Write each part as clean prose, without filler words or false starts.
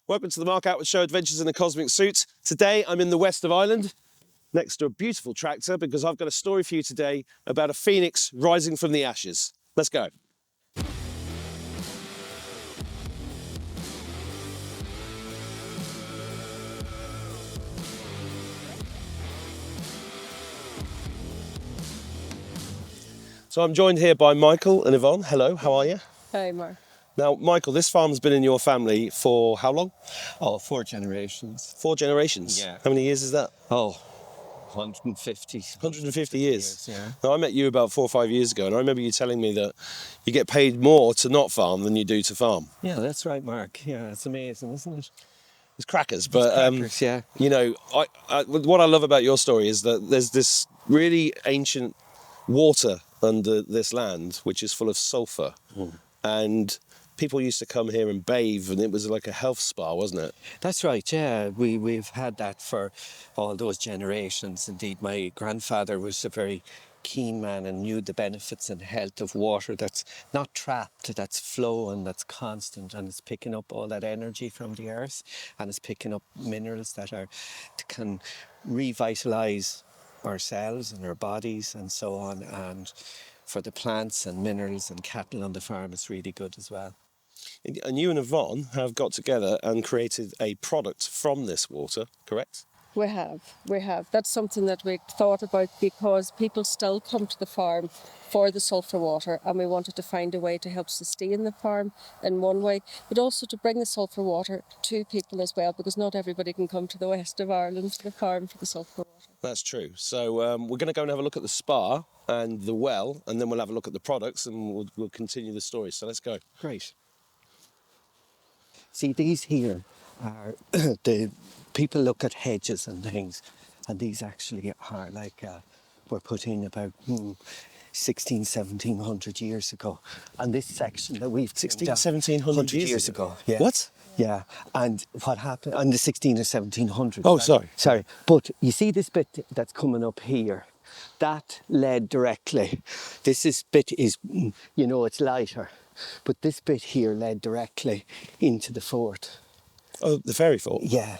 Welcome to the Mark Attwood Show, Adventures in a Cosmic Suit. Today I'm in the west of Ireland, next to a beautiful tractor, because I've got a story for you today about a phoenix rising from the ashes. Let's go. So I'm joined here by Michael and Yvonne. Hello, how are you? Hi, Mark. Now, Michael, this farm's been in your family for how long? Oh, 4 generations. 4 generations? Yeah. How many years is that? Oh, 150. 150 years. Yeah. Now, I met you about 4 or 5 years ago, and I remember you telling me that you get paid more to not farm than you do to farm. Yeah, that's right, Mark. Yeah, it's amazing, isn't it? It's crackers, but Crackers, yeah. you know, what I love about your story is that there's this really ancient water under this land which is full of sulphur, and people used to come here and bathe, and it was like a health spa, wasn't it? That's right, yeah. We've had that for all those generations. Indeed, my grandfather was a very keen man and knew the benefits and health of water that's not trapped, that's flowing, that's constant, and it's picking up all that energy from the earth, and it's picking up minerals that can revitalise ourselves and our bodies and so on. And for the plants and minerals and cattle on the farm, it's really good as well. And you and Yvonne have got together and created a product from this water, correct? We have. That's something that we thought about because people still come to the farm for the sulphur water, and we wanted to find a way to help sustain the farm in one way, but also to bring the sulphur water to people as well, because not everybody can come to the west of Ireland to the farm for the sulphur water. That's true. So we're going to go and have a look at the spa and the well, and then we'll have a look at the products, and we'll continue the story. So let's go. Great. See, these here are the people look at hedges and things, and these actually are like were put in about 1700 years ago. And this section that we've 1700 years ago. Yeah. What? Yeah. And what happened in the 16 or 1700s? Oh, sorry. Sorry. But you see this bit that's coming up here? That led directly. Bit is, it's lighter. But this bit here led directly into the fort. Oh, the fairy fort? Yeah.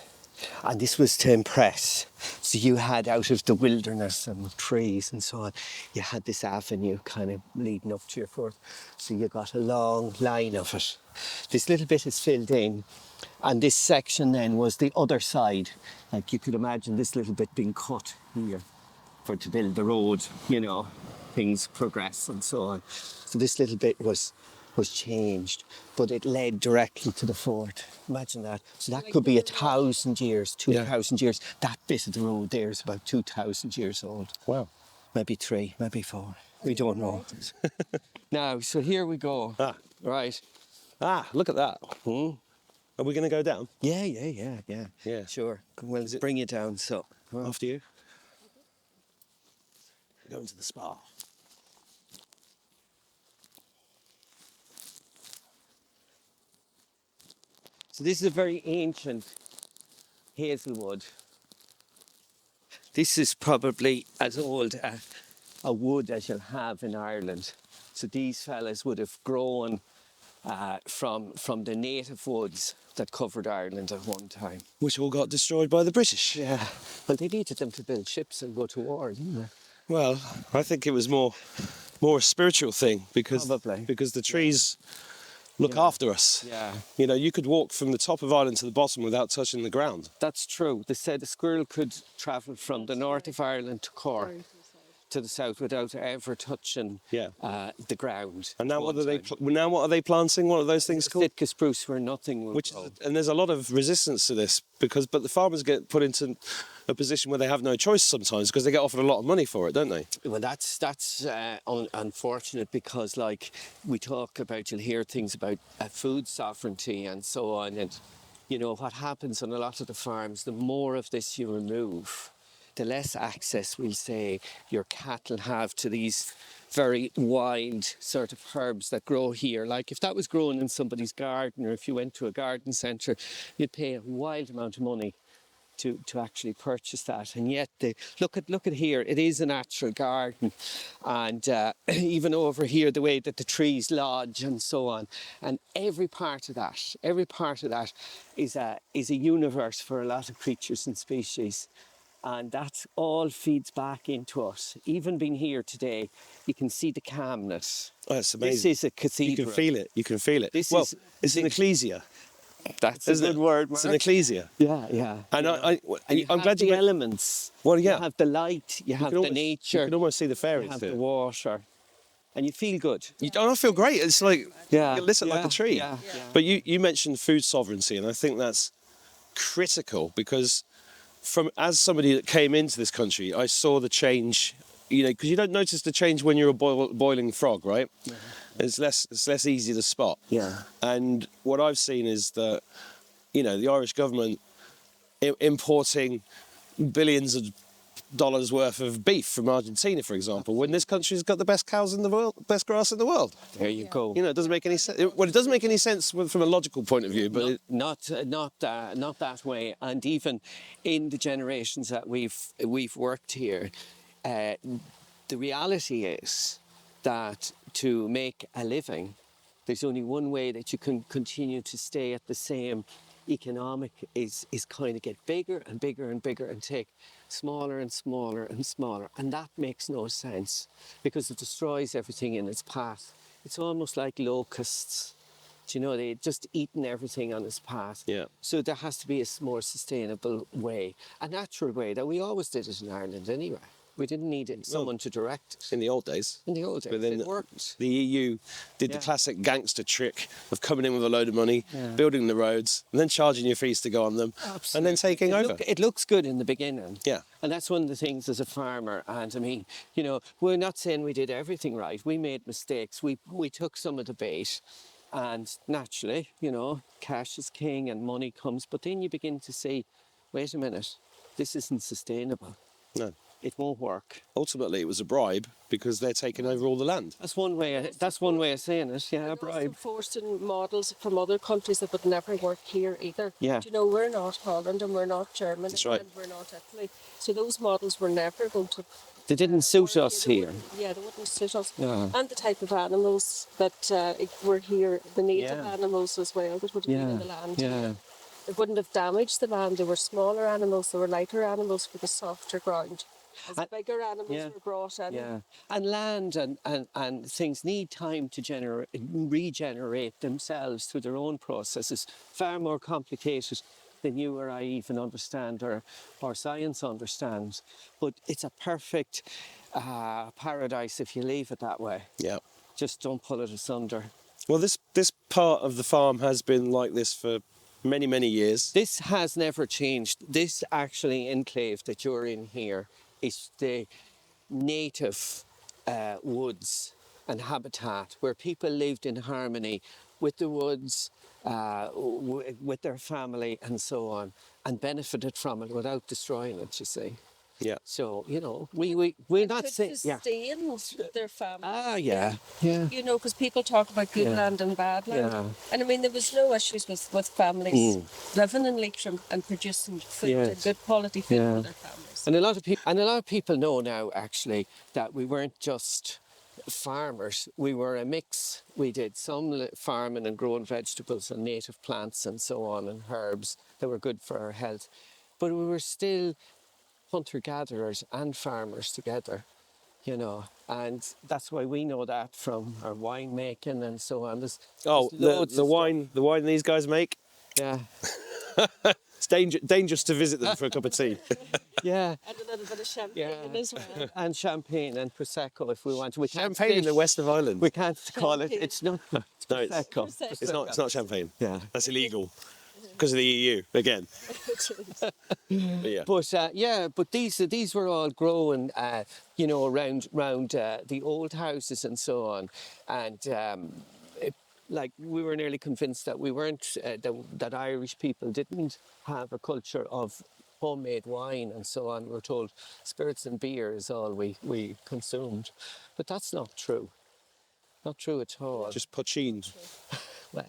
And this was to impress. So you had, out of the wilderness and trees and so on, you had this avenue kind of leading up to your fort. So you got a long line of it. This little bit is filled in, and this section then was the other side. Like you could imagine this little bit being cut here to build the road, things progress and so on. So this little bit was changed, but it led directly to the fort. Imagine that. So that could be 1,000 years, 2,000 years. That bit of the road there is about 2,000 years old. Wow. Maybe 3, maybe 4. We don't know. Now, so here we go. Right. Look at that. Are we going to go down? Yeah. Sure. We'll bring you down. So After you. We're going to the spa. So this is a very ancient hazelwood. This is probably as old a wood as you'll have in Ireland. So these fellas would have grown from the native woods that covered Ireland at one time. Which all got destroyed by the British. Yeah. Well, they needed them to build ships and go to war, didn't they? Well, I think it was more a spiritual thing, because the trees look after us. Yeah. You could walk from the top of Ireland to the bottom without touching the ground. That's true. They said a squirrel could travel from the north of Ireland to Cork to the south without ever touching the ground. And now what are they planting? What are those things called? Sitka spruce, where nothing will grow. And there's a lot of resistance to this but the farmers get put into a position where they have no choice sometimes, because they get offered a lot of money for it, don't they? Well, that's unfortunate, because like we talk about, you'll hear things about food sovereignty and so on, and what happens on a lot of the farms, the more of this you remove, the less access, we'll say, your cattle have to these very wild sort of herbs that grow here. Like if that was grown in somebody's garden, or if you went to a garden centre, you'd pay a wild amount of money to actually purchase that. And yet, look at here. It is a natural garden, and even over here, the way that the trees lodge and so on, and every part of that is a universe for a lot of creatures and species. And that all feeds back into us. Even being here today, you can see the calmness. Oh, it's amazing. This is a cathedral. You can feel it. You can feel it. This well, is it's an ecclesia. That's a Isn't good it? word, It's Mark. an ecclesia. Yeah, yeah. And You I'm have glad the you. elements. Well, yeah. You have the light. You have can the almost- nature. You can almost see the You fairies have too. the water, and you feel good. I feel great. It's like Yeah, you listen like a tree. yeah, yeah. But you mentioned food sovereignty, and I think that's critical because as somebody that came into this country, I saw the change. Because you don't notice the change when you're a boiling frog, right? It's less easy to spot. Yeah. And what I've seen is that the Irish government importing billions of dollars worth of beef from Argentina, for example, when this country's got the best cows in the world, best grass in the world. There you go. It doesn't make any sense. Well, it doesn't make any sense from a logical point of view, but Not that way. And even in the generations that we've worked here, the reality is that to make a living, there's only one way that you can continue to stay at the same economic is kind of get bigger and bigger and bigger and take smaller and smaller and smaller. And that makes no sense because it destroys everything in its path. It's almost like locusts. They just eaten everything on its path. Yeah. So there has to be a more sustainable way, a natural way that we always did it in Ireland anyway. We didn't need someone to direct it. in the old days. In the old days, But then it worked. the EU did the Yeah. classic gangster trick of coming in with a load of money, building the roads, and then charging your fees to go on them, and then taking over. It looks good in the beginning. Yeah. And that's one of the things as a farmer. And I mean, we're not saying we did everything right. We made mistakes. We took some of the bait. And naturally, cash is king and money comes. But then you begin to say, wait a minute, this isn't sustainable. No. It won't work. Ultimately, it was a bribe because they're taking over all the land. That's one way of saying it. Yeah, a bribe. Also forcing models from other countries that would never work here either. Yeah. We're not Holland and we're not Germany right. and we're not Italy. So those models were never going to. They didn't suit work us They here. wouldn't- Yeah, they wouldn't suit us. Yeah. And the type of animals that were here, the native Yeah. animals as well that would have been in Yeah. the land. Yeah. It wouldn't have damaged the land. They were smaller animals, they were lighter animals for the softer ground. As bigger animals were brought in. Yeah, and land and things need time to regenerate themselves through their own processes. Far more complicated than you or I even understand or science understands. But it's a perfect paradise if you leave it that way. Yeah. Just don't pull it asunder. Well, this part of the farm has been like this for many, many years. This has never changed. This actually enclave that you're in here is the native woods and habitat where people lived in harmony with the woods, with their family and so on, and benefited from it without destroying it, you see. Yeah. So, we're not Could saying, yeah. sustain their family. Ah, yeah, yeah. Because people talk about good land and bad land. Yeah. And I mean, there was no issues with families living in Leitrim and producing food, Yes. good quality food Yeah. for their families. And a lot of people know now actually that we weren't just farmers. We were a mix. We did some farming and growing vegetables and native plants and so on and herbs that were good for our health. But we were still hunter-gatherers and farmers together, and that's why we know that from our winemaking and so on. There's loads the of wine these guys make. stuff. It's dangerous to visit them for a cup of tea. Yeah. And a little bit of champagne as well. And champagne and prosecco if we want. We can't Champagne in the fish. west of Ireland. We can't call it. Champagne. It's not. It's No, it's- prosecco. It's not champagne. Yeah. That's illegal because of the EU again. But yeah. But these were all grown, around the old houses and so on, and we were nearly convinced that we weren't that Irish people didn't have a culture of homemade wine and so on. We were told spirits and beer is all we consumed, but that's not true. Not true at all. Just pochines. Well,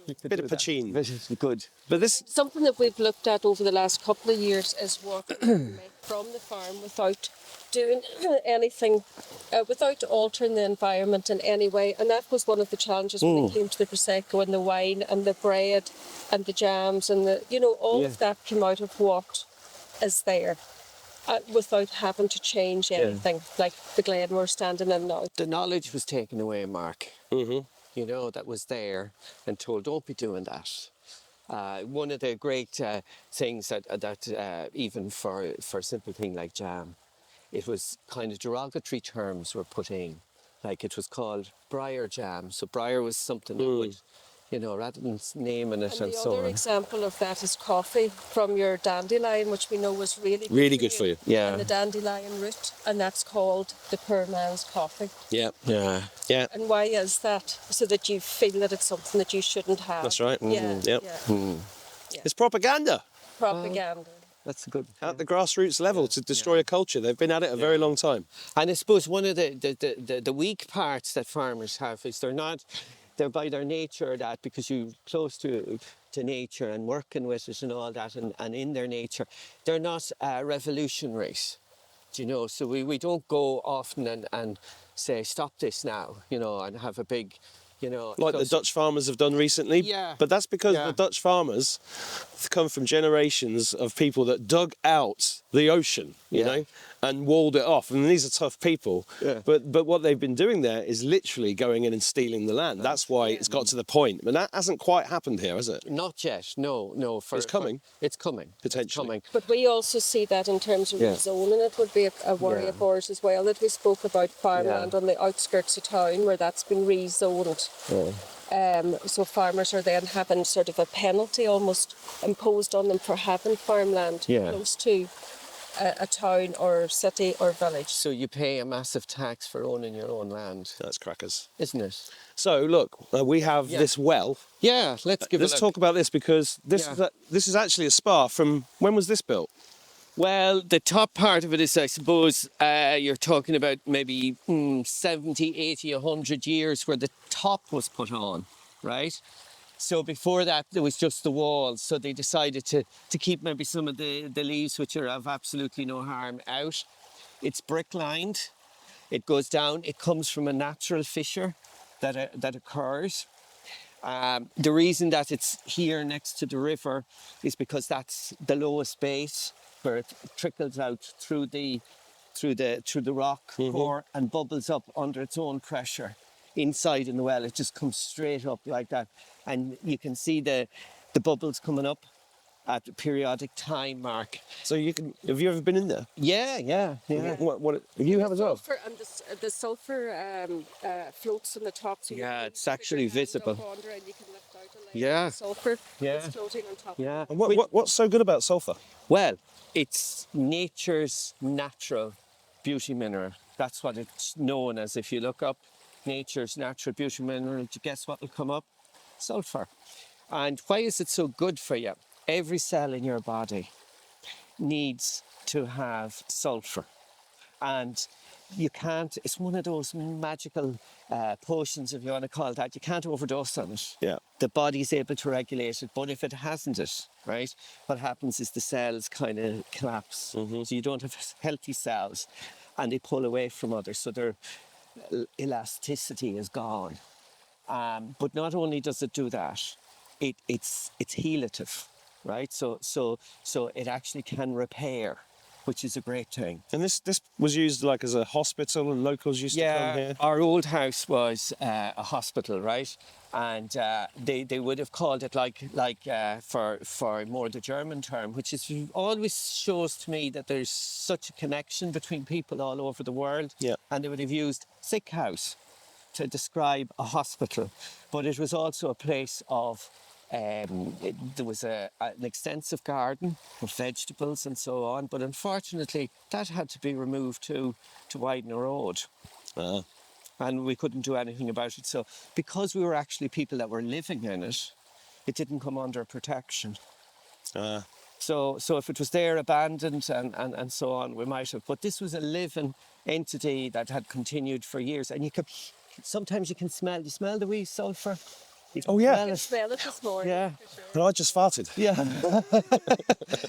Bit of poutine. Good. But this, Something that we've looked at over the last couple of years is what we can make from the farm without doing anything, without altering the environment in any way. And that was one of the challenges when it came to the Prosecco and the wine and the bread and the jams and all of that came out of what is there. Without having to change anything, like the Glen we're standing in now. The knowledge was taken away, Mark. That was there and told, don't be doing that. One of the great things that even for a simple thing like jam, it was kind of derogatory terms were put in. Like it was called briar jam. So briar was something that would, rather than naming it and The so other on. example of that is coffee from your dandelion, which we know was really good for you. Yeah. And the dandelion root, and that's called the poor man's coffee. Yeah. Yeah. Yeah. And why is that? So that you feel that it's something that you shouldn't have. That's right. Yeah. Yep. Yeah. It's propaganda Propaganda. That's a good. at the grassroots level to destroy a culture. They've been at it a very long time. And I suppose one of the weak parts that farmers have is they're by their nature that because you're close to nature and working with it and all that and in their nature, they're not revolutionaries, so we don't go often and say, stop this now, and have a big, Like the Dutch farmers have done recently. Yeah. But that's because Yeah. the Dutch farmers come from generations of people that dug out the ocean, you Yeah. know, and walled it off. And these are tough people. Yeah. But what they've been doing there is literally going in and stealing the land. That's why it's got to the point. And that hasn't quite happened here, has it? Not yet, no. It's coming. It's coming. Potentially. It's coming. But we also see that in terms of Yeah. rezoning. It would be a worry Yeah. of ours as well, that we spoke about farmland on the outskirts of town where that's been rezoned. So farmers are then having sort of a penalty almost imposed on them for having farmland Yeah. close to a town or city or village. So you pay a massive tax for owning your own land, That's crackers. isn't it? So look, we have Yeah. this well. Yeah, let's give Let's it a talk about this because Yeah. this is actually a spa from, when was this built? Well, the top part of it is, I suppose, you're talking about maybe 70, 80, 100 years where the top was put on, right? So before that, there was just the walls. So they decided to keep maybe some of the leaves, which are of absolutely no harm, out. It's brick lined. It goes down. It comes from a natural fissure that occurs. The reason that it's here next to the river is because that's the lowest base where it trickles out through the rock core and bubbles up under its own pressure. Inside in the well, it just comes straight up like that, and you can see the bubbles coming up at a periodic time, Mark. So have you ever been in there? Yeah. What you have as well? Sulphur, and the sulphur floats on the top. So Yeah, you it's can actually stick your hand up visible. under and you can lift out a layer of Yeah. sulphur Yeah. that's floating on top. Yeah. And what's so good about sulphur? Well, it's nature's natural beauty mineral. That's what it's known as. If you look up nature's natural beauty mineral, guess what will come up? Sulphur. And why is it so good for you? Every cell in your body needs to have sulphur. And you can't, it's one of those magical potions, if you want to call it that. You can't overdose on it. Yeah. The body's able to regulate it, but if it hasn't it, right, what happens is the cells kind of collapse. So you don't have healthy cells and they pull away from others. So their elasticity is gone. But not only does it do that, it's healative, right? So it actually can repair, which is a great thing. And this was used like as a hospital, and locals used to come here. Our old house was a hospital, right? And they would have called it for more the German term, which is always shows to me that there's such a connection between people all over the world. Yeah. And they would have used sick house to describe a hospital, but it was also a place of. There was an extensive garden of vegetables and so on, but unfortunately that had to be removed to widen the road. And we couldn't do anything about it. So because we were actually people that were living in it, it didn't come under protection. So if it was there abandoned and so on, we might have. But this was a living entity that had continued for years. And sometimes you can smell the wee sulphur. Oh, yeah. I can smell it this morning. Yeah. For sure. And I just farted. Yeah.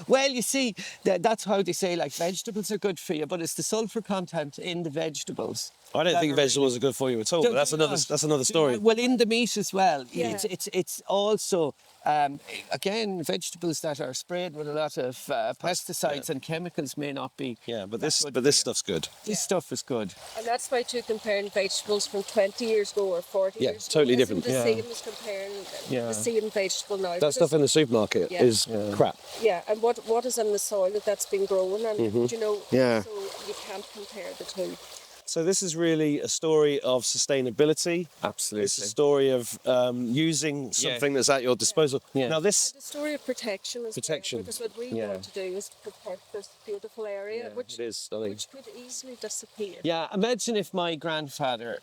Well, you see, that's how they say, like, vegetables are good for you, but it's the sulphur content in the vegetables. I don't that think are vegetables are good for you at all, Do- but that's do another not. that's another Do story. not. Well, in the meat as well. Yeah. It's also again, vegetables that are sprayed with a lot of pesticides and chemicals may not be. Yeah, but that this good but for this you. stuff's good. This stuff is good. And that's why too comparing vegetables from 20 years ago or 40 Yeah, years totally ago isn't different. the Yeah. same as comparing Yeah. the same vegetable now. That because- stuff in the supermarket Yeah. is crap. Yeah, and what is in the soil that's been grown, and you know, Yeah. so you can't compare the two. So this is really a story of sustainability. Absolutely. It's a story of using something that's at your disposal. Yeah. Now this, The story of protection as Protection. well, because what we Yeah. want to do is protect this beautiful area, which it is stunning. which could easily disappear. Yeah, imagine if my grandfather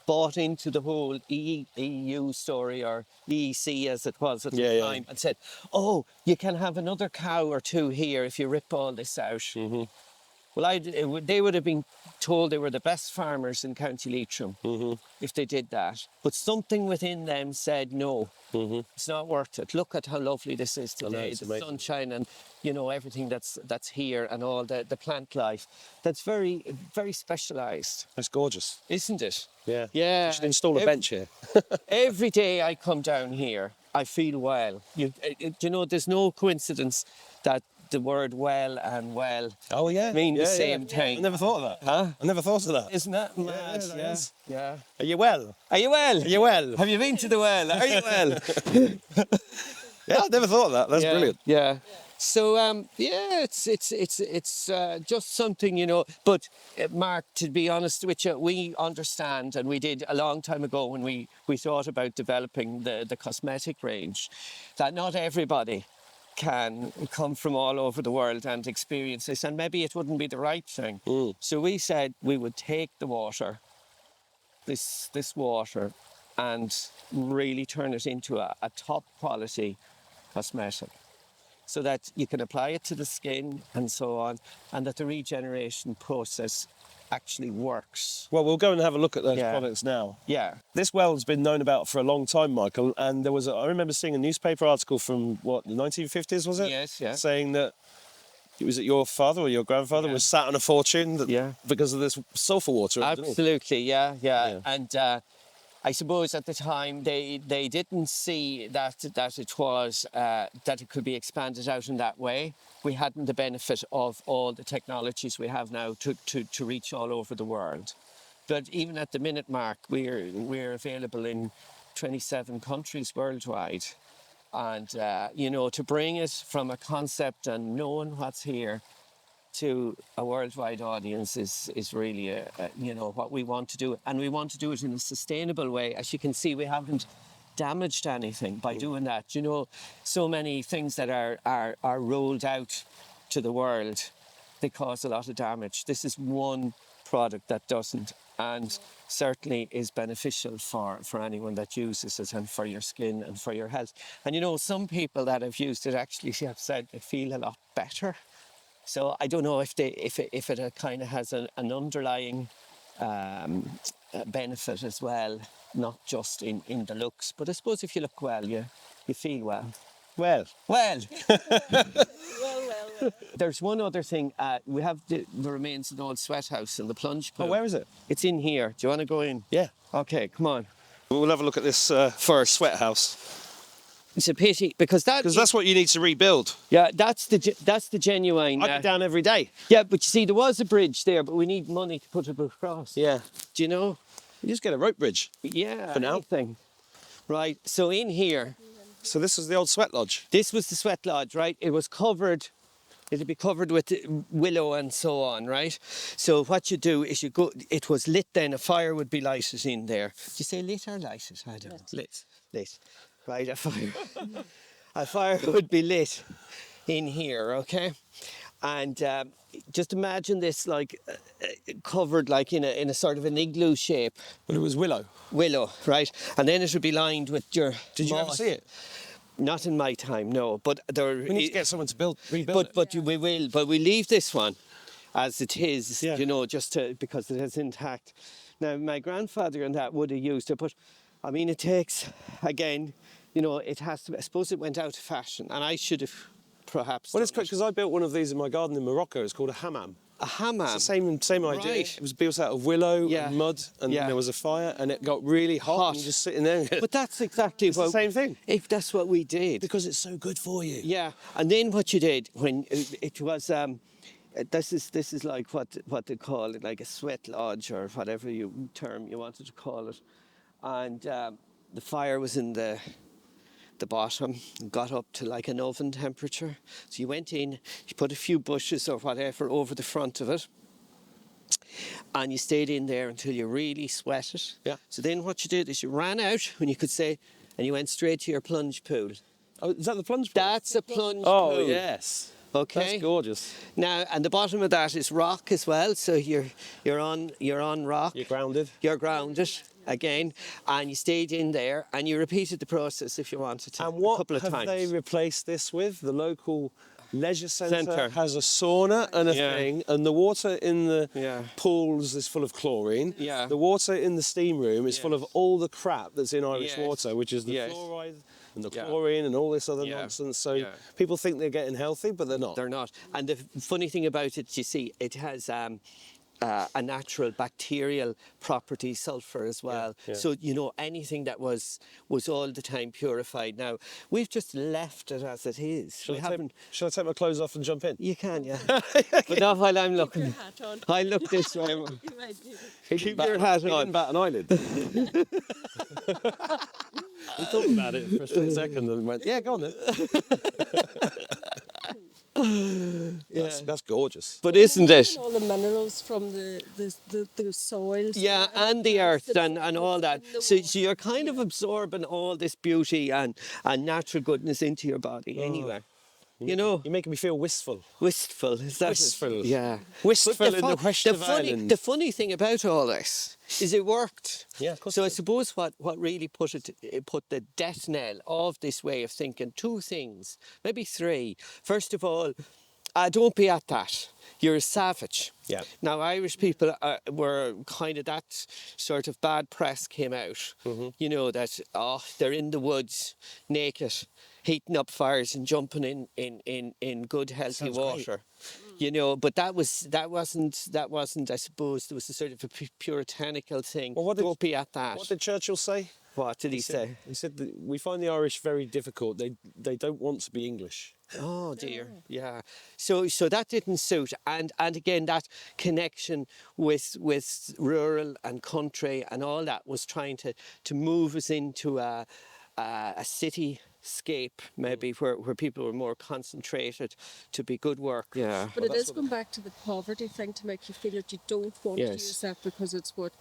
bought into the whole EU story, or EEC as it was at the Yeah, yeah. time, and said, "Oh, you can have another cow or two here if you rip all this out." Mm-hmm. Well, they would have been told they were the best farmers in County Leitrim if they did that. But something within them said, no, it's not worth it. Look at how lovely this is today, it's the amazing. sunshine and, you know, everything that's here and all the plant life. That's very, very specialised, It's gorgeous. isn't it? Yeah. Yeah. You should install a Ev- bench here. Every day I come down here, I feel well. You know, there's no coincidence that the word well and well Oh yeah. mean the Yeah, same yeah. thing. I never thought of that. Huh? I never thought of that. Isn't that mad? yeah, that is. Yeah. Are you well? Are you well? Are you well? Have you been to the well? Are you well? Yeah, I never thought of that. That's yeah, brilliant. Yeah. So yeah, it's just something, you know. But Mark, to be honest with you, we understand, and we did a long time ago when we thought about developing the cosmetic range, that not everybody can come from all over the world and experience this, and maybe it wouldn't be the right thing. So we said we would take the water, this water, and really turn it into a top quality cosmetic, so that you can apply it to the skin and so on, and that the regeneration process actually works. Well, we'll go and have a look at those Yeah. products now. Yeah. This well's been known about for a long time, Michael, and I remember seeing a newspaper article from, what, the 1950s, was it? Yes, yeah. Saying that, was it your father or your grandfather was sat on a fortune because of this sulphur water underneath? Absolutely, yeah. Yeah. And I suppose at the time they didn't see that it was that it could be expanded out in that way. We hadn't the benefit of all the technologies we have now to reach all over the world. But even at the minute, Mark, we're available in 27 countries worldwide, and you know, to bring it from a concept and knowing what's here to a worldwide audience is really you know, what we want to do, and we want to do it in a sustainable way. As you can see, we haven't damaged anything by doing that. You know, so many things that are rolled out to the world, they cause a lot of damage. This is one product that doesn't, and certainly is beneficial for anyone that uses it, and for your skin and for your health. And you know, some people that have used it actually have said they feel a lot better. So I don't know if it kind of has an underlying benefit as well, not just in the looks. But I suppose if you look well, you feel well. Well, Well, Well. there's one other thing. We have the remains of the old sweat house and the plunge pool. oh, where is it? It's in here. Do you want to go in? Yeah. Okay, come on. We'll have a look at this first sweat house, It's a pity because because that's what you need to rebuild. yeah, that's the genuine. I go down every day. Yeah, but you see, there was a bridge there, but we need money to put it across. Yeah. Do you know? You just get a rope bridge. Yeah. For now. Anything. Right. So in here, So this is the old sweat lodge. this was the sweat lodge, right? It was covered. It'd be covered with willow and so on, right? So what you do is you go. It was lit then. A fire would be lighted in there. Do you say lit or lighted? I don't know. Lit. Right. A fire would be lit in here. Okay. And just imagine this like covered like in a sort of an igloo shape. Well, it was willow. Willow, right? And then it would be lined with your. Did you ever moss. see it? Not in my time, no. But there. We need to get someone to rebuild it. But we will. But we leave this one as it is. Yeah. You know, just because it is intact. Now my grandfather and that would have used it, but I mean, it takes, again, you know, it has to, I suppose it went out of fashion, and I should have perhaps Well, it's done quick it. because I built one of these in my garden in Morocco. It's called a hammam. A hammam. It's the same idea. Right. It was built out of willow Yeah. and mud, and Yeah. there was a fire, and it got really hot, Hot. and you're just sitting there. But that's exactly It's the same thing. If that's what we did. Because it's so good for you. Yeah, and then what you did when it was this is like what they call it, like a sweat lodge or whatever term you wanted to call it, and the fire was in the bottom, got up to like an oven temperature. So you went in, you put a few bushes or whatever over the front of it, and you stayed in there until you really sweated. Yeah. So then what you did is you ran out, when you could say, and you went straight to your plunge pool. Oh, is that the plunge pool? That's a plunge Oh, pool. yes. Okay. That's gorgeous. Now, and the bottom of that is rock as well. So you're on rock. You're grounded. You're grounded again, and you stayed in there, and you repeated the process if you wanted to And a what couple of have times. they replaced this with? The local leisure centre Centre. has a sauna and a Yeah. thing, and the water in the Yeah. pools is full of chlorine. Yeah. The water in the steam room is full Yes. of all the crap that's in Irish Yes. water, which is the Yes. fluoride and the Yeah. chlorine and all this other Yeah. nonsense. So Yeah. people think they're getting healthy, but they're not. They're not. And the funny thing about it, you see, it has a natural bacterial property, sulphur as well. yeah. So, you know, anything that was all the time purified. Now, we've just left it as it is. Shall We I haven't. shall I take my clothes off and jump in? You can, yeah. But not while I'm Your looking. hat on. I look this way. You might do He Keep didn't your bat- hat he on. didn't bat an eyelid. He thought about it for a split second and went, yeah, go on then. That's gorgeous. But isn't it? all the minerals from the soils. Yeah, and the earth and all that. in the So water, you're kind of absorbing all this beauty and natural goodness into your body anyway. You know, You're making me feel wistful. wistful. Is that it? Wistful. Yeah. Wistful But in the west of Ireland. The funny thing about all this is it worked. Yeah, of course So it I did. suppose what really put the death knell of this way of thinking, two things, maybe three. First of all, don't be at that. You're a savage. Yeah. Now, Irish people were kind of that sort of bad press came out. Mm-hmm. You know, that, they're in the woods, naked, heating up fires and jumping in good, healthy Sounds water. You know, but that wasn't, I suppose, there was a sort of a puritanical thing. Well, what did- don't be at that. What did Churchill say? What did he say? He said that we find the Irish very difficult. They don't want to be English. Oh dear, yeah. So that didn't suit, and again that connection with rural and country and all that was trying to move us into a cityscape maybe where people were more concentrated to be good work. Yeah. But it is going back to the poverty thing to make you feel that you don't want to Yes. use that because it's what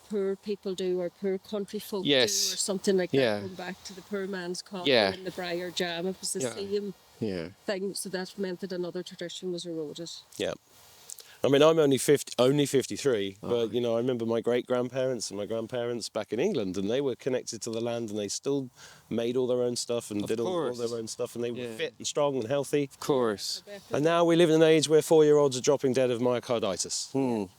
poor people do or poor country folk Yes. do or something like Yeah. that. Going back to the poor man's coffee Yeah. and the briar jam, it was the Yeah. same Yeah. thing. So that meant that another tradition was eroded. Yeah. I mean, I'm only 53, but, you know, I remember my great-grandparents and my grandparents back in England, and they were connected to the land, and they still made all their own stuff and did all course. their own stuff, and they were Yeah. fit and strong and healthy. Of course. And now we live in an age where 4-year-olds are dropping dead of myocarditis,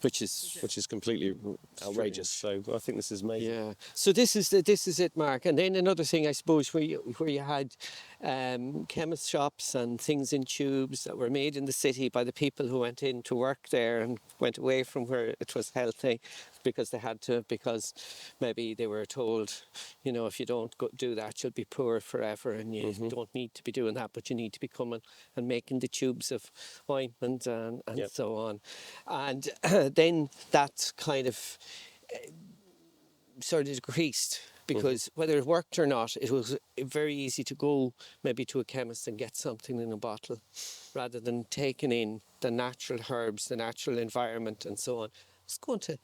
Which is which is completely outrageous. So I think this is amazing. yeah. So this is it, Mark. And then another thing, I suppose, where you had chemist shops and things in tubes that were made in the city by the people who went in to work there and went away from where it was healthy because they had to, because maybe they were told, you know, if you don't do that, you'll be poor forever, and you don't need to be doing that, but you need to be coming and making the tubes of ointment and Yep. so on. And then that kind of sort of decreased because whether it worked or not, it was very easy to go maybe to a chemist and get something in a bottle rather than taking in the natural herbs, the natural environment and so on. It's going to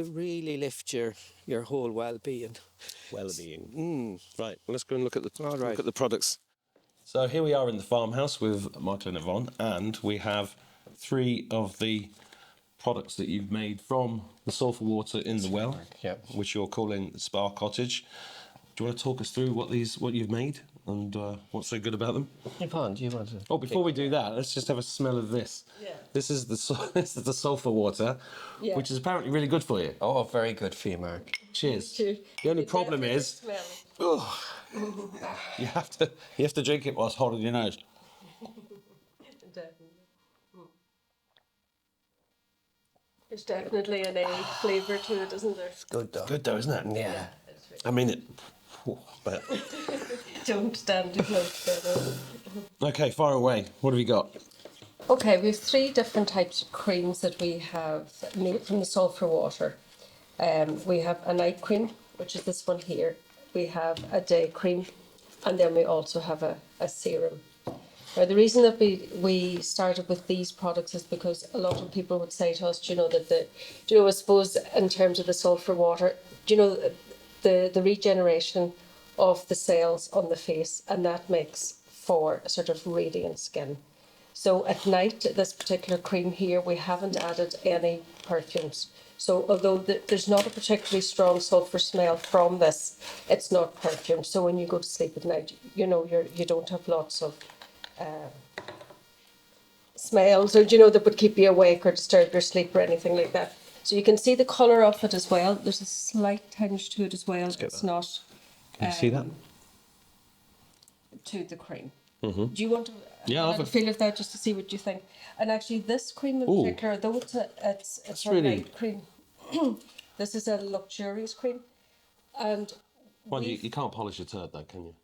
really lift your whole well-being. Well-being. Right, well, let's go and look at the All right. look at the products. So here we are in the farmhouse with Michael and Yvonne, and we have 3 of the products that you've made from the sulphur water in the well, Yep. which you're calling Spa Cottage. Do you want to talk us through what you've made and what's so good about them? Yvonne, do you want to? Oh, before we do that, let's just have a smell of this. Yeah. This is this is the sulphur water, Yeah. which is apparently really good for you. Oh, very good for you, Mark. Cheers. Cheers. The only You problem definitely is, smell it. oh, you have to drink it while it's hot on your nose. Definitely. There's definitely an egg flavour to it, isn't there? It's good though. Good though, isn't it? Yeah. I mean it. But Don't stand too close to it. okay, far away. What have you got? Okay, we have 3 different types of creams that we have made from the sulphur water. We have a night cream, which is this one here. We have a day cream, and then we also have a serum. Now, the reason that we started with these products is because a lot of people would say to us, do you know, that I suppose in terms of the sulphur water, do you know, the regeneration of the cells on the face, and that makes for a sort of radiant skin. So at night, this particular cream here, we haven't added any perfumes. So although there's not a particularly strong sulphur smell from this, it's not perfume. So when you go to sleep at night, you know, you don't have lots of smells, or you know, that would keep you awake or disturb your sleep or anything like that. So you can see the colour of it as well. There's a slight tinge to it as well. It's not. Can you see that? To the cream. Do you want to Yeah, have a feel of that just to see what you think? And actually, this cream in Ooh. particular, though it's a really- light cream, this is a luxurious cream, and Well, you can't polish a turd though, can you?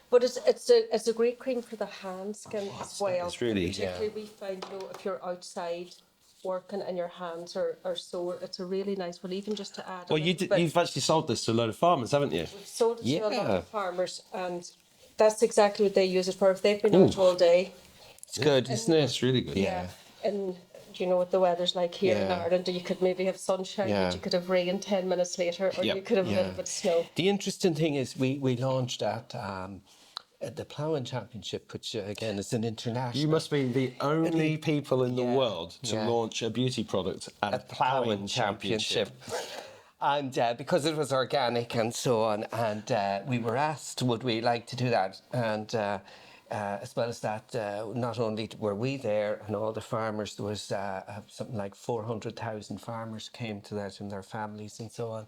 but it's a great cream for the hand skin as well. it's really- particularly we find, you know, if you're outside working and your hands are sore, it's a really nice one, even just to add. Well, you've actually sold this to a load of farmers, haven't you? We've sold it to a lot Yeah. of farmers, and that's exactly what they use it for. If they've been out all day, It's good, isn't it? It's really good. Yeah. and you know what the weather's like here in Yeah. Ireland, you could maybe have sunshine, Yeah. but you could have rain 10 minutes later, or Yep. you could have a Yeah. little bit of snow. The interesting thing is we launched at the Ploughing Championship, which again is an international. You must be the only people in the Yeah, world to yeah. launch a beauty product at a Ploughing Championship. And because it was organic and so on, and we were asked, would we like to do that? And as well as that, not only were we there and all the farmers, there was something like 400,000 farmers came to that and their families and so on.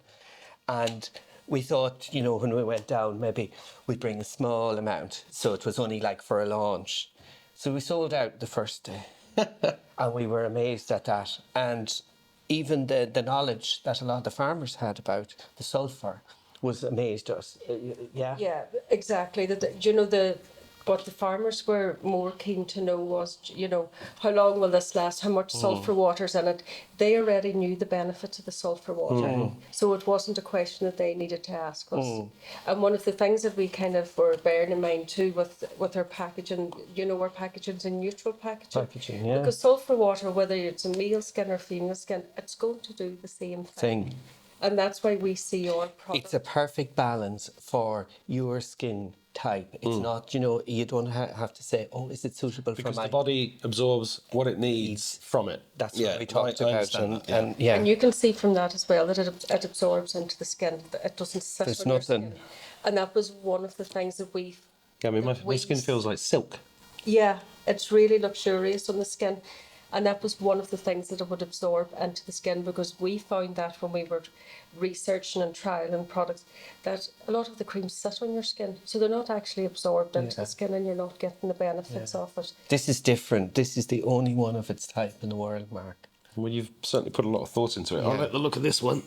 And we thought, you know, when we went down, maybe we'd bring a small amount. So it was only like for a launch. So we sold out the first day. And we were amazed at that. And even the knowledge that a lot of the farmers had about the sulphur was amazed us. Yeah. Yeah, exactly. What the farmers were more keen to know was, you know, how long will this last? How much sulphur water's in it? They already knew the benefits of the sulphur water, so it wasn't a question that they needed to ask us. And one of the things that we kind of were bearing in mind too with our packaging, you know, our packaging's a neutral Packaging, yeah. because sulphur water, whether it's a male skin or female skin, it's going to do the same thing. And that's why we see our product. It's a perfect balance for your skin type. It's not, you know, you don't have to say, oh, is it suitable Because for my... the body absorbs what it needs from it. That's Yeah, what we talked I about. understand that, yeah. And yeah. And you can see from that as well that it absorbs into the skin. It doesn't sit There's on your nothing- skin. And that was one of the things that we... Yeah, I mean, my we- skin feels like silk. Yeah, it's really luxurious on the skin. And that was one of the things that it would absorb into the skin, because we found that when we were researching and trialing products, that a lot of the creams sit on your skin. So they're not actually absorbed into the skin, and you're not getting the benefits of it. This is different. This is the only one of its type in the world, Mark. Well, you've certainly put a lot of thought into it. I like the look of this one.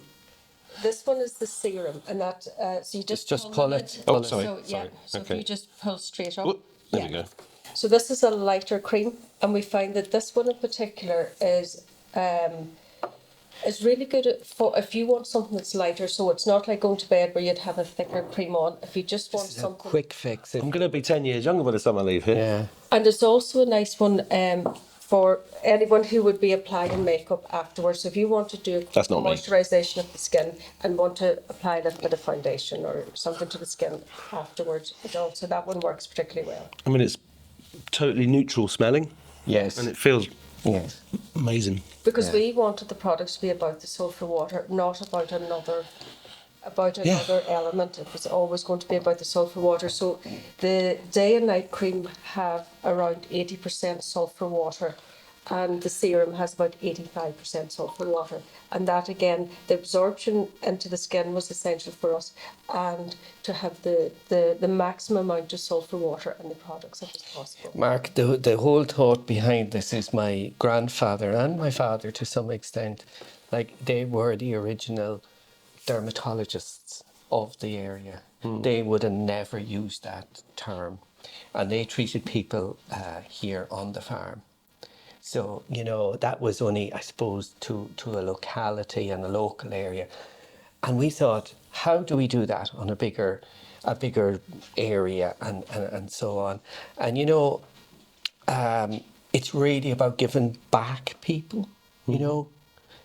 This one is the serum, and that so you just pull the it. lid. Oh, sorry. So yeah, Sorry. so Okay. if you just pull straight up. Oop, there yeah. we go. So this is a lighter cream, and we find that this one in particular is really good for if you want something that's lighter. So it's not like going to bed where you'd have a thicker cream on. If you just want It's a something quick fix. I'm going to be 10 years younger by the time I leave here. Yeah. And it's also a nice one for anyone who would be applying makeup afterwards. So if you want to do That's not me. moisturisation of the skin and want to apply a little bit of foundation or something to the skin afterwards, it also, that one works particularly well. I mean, it's totally neutral smelling, Yes. and it feels Yes. amazing. Because we wanted the products to be about the sulphur water, not about another about another element. It was always going to be about the sulphur water. So the day and night cream have around 80% sulphur water, and the serum has about 85% sulphur water. And that again, the absorption into the skin was essential for us, and to have the maximum amount of sulphur water in the products if it's possible. Mark, the whole thought behind this is my grandfather and my father to some extent, like they were the original dermatologists of the area. They would have never used that term, and they treated people here on the farm. So, you know, that was only, I suppose, to a locality and a local area. And we thought, how do we do that on a bigger area and so on? And, you know, it's really about giving back people, you know.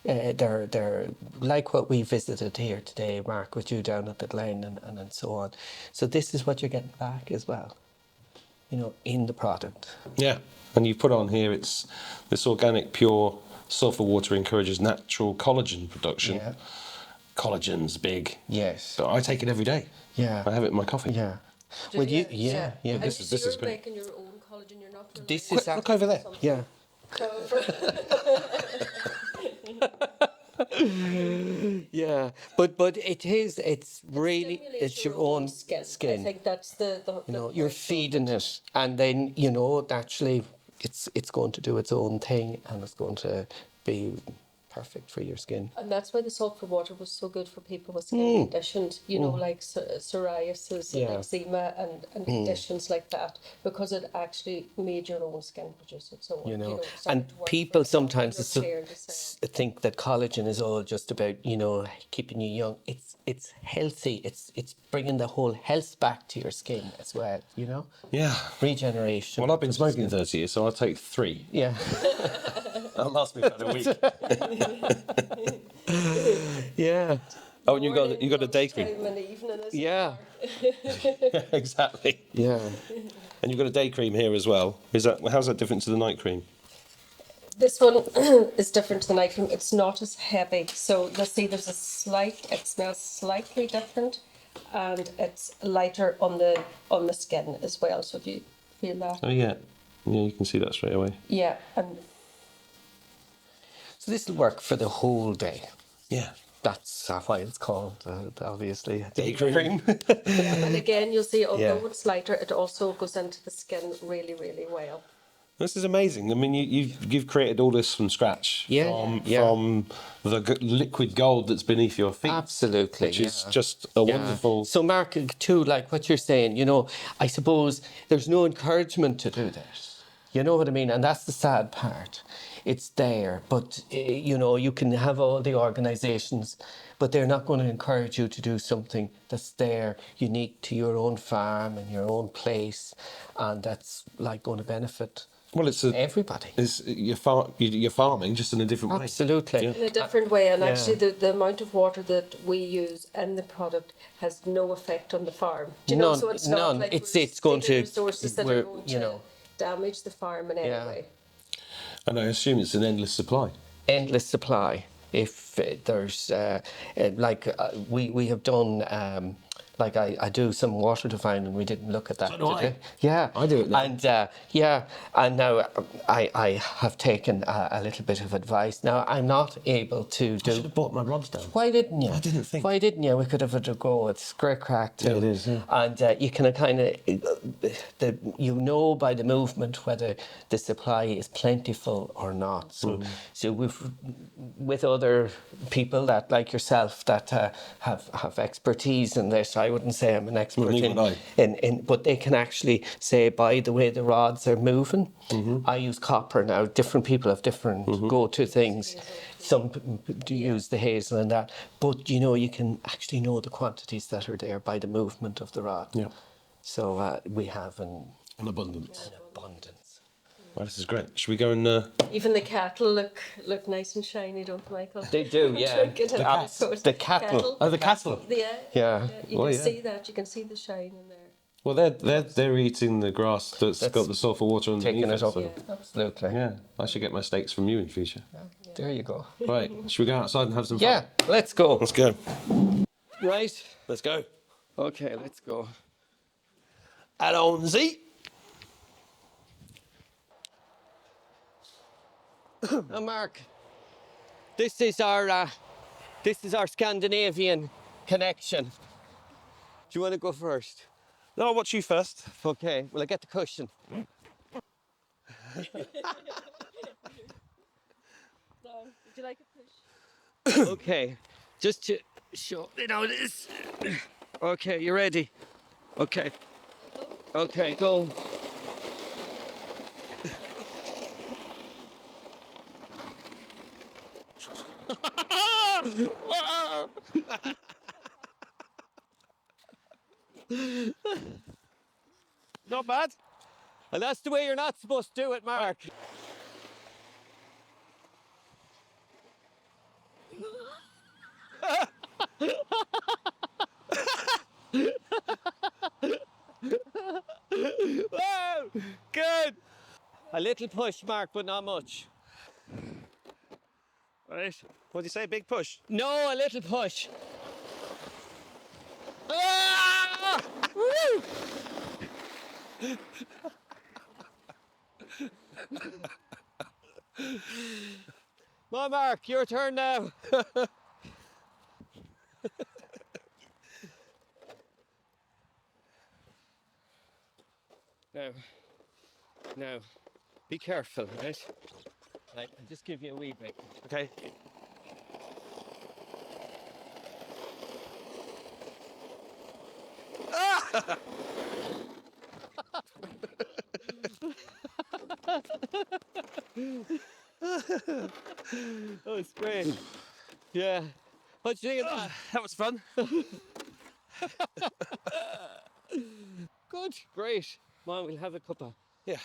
They're like what we visited here today, Mark, with you down at the Glen and so on. So this is what you're getting back as well, you know, in the product. Yeah, and you put on here, it's this organic, pure sulphur water encourages natural collagen production. Yeah. Collagen's big. Yes. So I take it every day. Yeah. I have it in my coffee. Yeah. Well, you, yeah. And This is you're great. making your own collagen. You're not. This relying is on Look over there. something. Yeah. Yeah, but it's really, Stimulates it's your own skin. I think that's the You know, you're feeding it, and then, you know, naturally it's going to do its own thing, and it's going to be perfect for your skin. And that's why the sulphur water was so good for people with skin conditions, you know, like psoriasis Yeah. and eczema and conditions like that, because it actually made your own skin produce it. So, You know, it started and to work people for sometimes your clear the cell. think that collagen is all just about, you know, keeping you young. It's healthy. It's bringing the whole health back to your skin as well. You know, Yeah. regeneration. Well, I've been smoking 30 years, so I'll take 3. Yeah. That'll last me about a week. Yeah. Oh, and you got a day cream. Lunchtime and evening, isn't Yeah. it? Exactly. Yeah. And you've got a day cream here as well. How's that different to the night cream? This one is different to the night cream. It's not as heavy. So you'll see there's it smells slightly different, and it's lighter on the skin as well. So if you feel that. Oh yeah, yeah, you can see that straight away. Yeah, and So this will work for the whole day. Yeah. That's why it's called, obviously, Day cream. and again you'll see although Yeah. it's lighter, it also goes into the skin really, really well. This is amazing. I mean, you've created all this from scratch. Yeah, yeah. From the liquid gold that's beneath your feet. Absolutely, Which is yeah. just a Yeah. wonderful. So, Mark, too, like what you're saying, you know, I suppose there's no encouragement to do that. You know what I mean? And that's the sad part. It's there, but, you know, you can have all the organisations, but they're not going to encourage you to do something that's there, unique to your own farm and your own place, and that's like going to benefit Well, it's everybody. you're farming just in a different way. Absolutely. Yeah. In a different way, and Yeah. actually the amount of water that we use in the product has no effect on the farm. Do you know? None, So it's none. not like It's going stealing to- resources that we're, are going you to know. damage the farm in any Yeah. way. And I assume it's an endless supply. Endless supply. If there's we have done like I do some water define, and we didn't look at that So do I. today. Yeah, I do it now. And and now I have taken a little bit of advice. Now I'm not able to I do. should have bought my rods down. Why didn't you? I didn't think. Why didn't you? We could have had a go. It's great crack too. Yeah, it is, yeah. And you can kind of, you know by the movement whether the supply is plentiful or not. So, so with other people that like yourself that have expertise in this, I wouldn't say I'm an expert Well, neither would in, but they can actually say by the way the rods are moving. I use copper now. Different people have different go-to things. Some do use the hazel and that, but you know you can actually know the quantities that are there by the movement of the rod. Yeah. So we have an An abundance. abundance. Well, this is great. Should we go and... Even the cattle look nice and shiny, don't they, Michael? They do, yeah. Drinking it out, so it's The cattle. Oh, the cattle. Yeah. Yeah. You Well, can yeah. see that. You can see the shine in there. Well, they're eating the grass that's got the sulphur water underneath Taking it up. so- Yeah. Absolutely. Yeah, I should get my steaks from you in future. There you go. Right, should we go outside and have some fun? Yeah, let's go. Let's go. Right? Let's go. Okay, let's go. Allons-y. Now, Mark, this is our Scandinavian connection. Do you want to go first? No, I'll watch you first. Okay, well, I get the cushion. So, would you like a push? Okay, just to show this. Okay, you ready? Okay. Okay, go. Not bad. And that's the way you're not supposed to do it, Mark. Wow, good. A little push, Mark, but not much. Right. What do you say? Big push. No, a little push. Ah! Woo! Come on, Mark, your turn now. Now, be careful, right? Right, I'll just give you a wee bit. Okay. That was great. Yeah. What do you think of that? That was fun. Good, great. Come on, we'll have a cuppa. Yeah.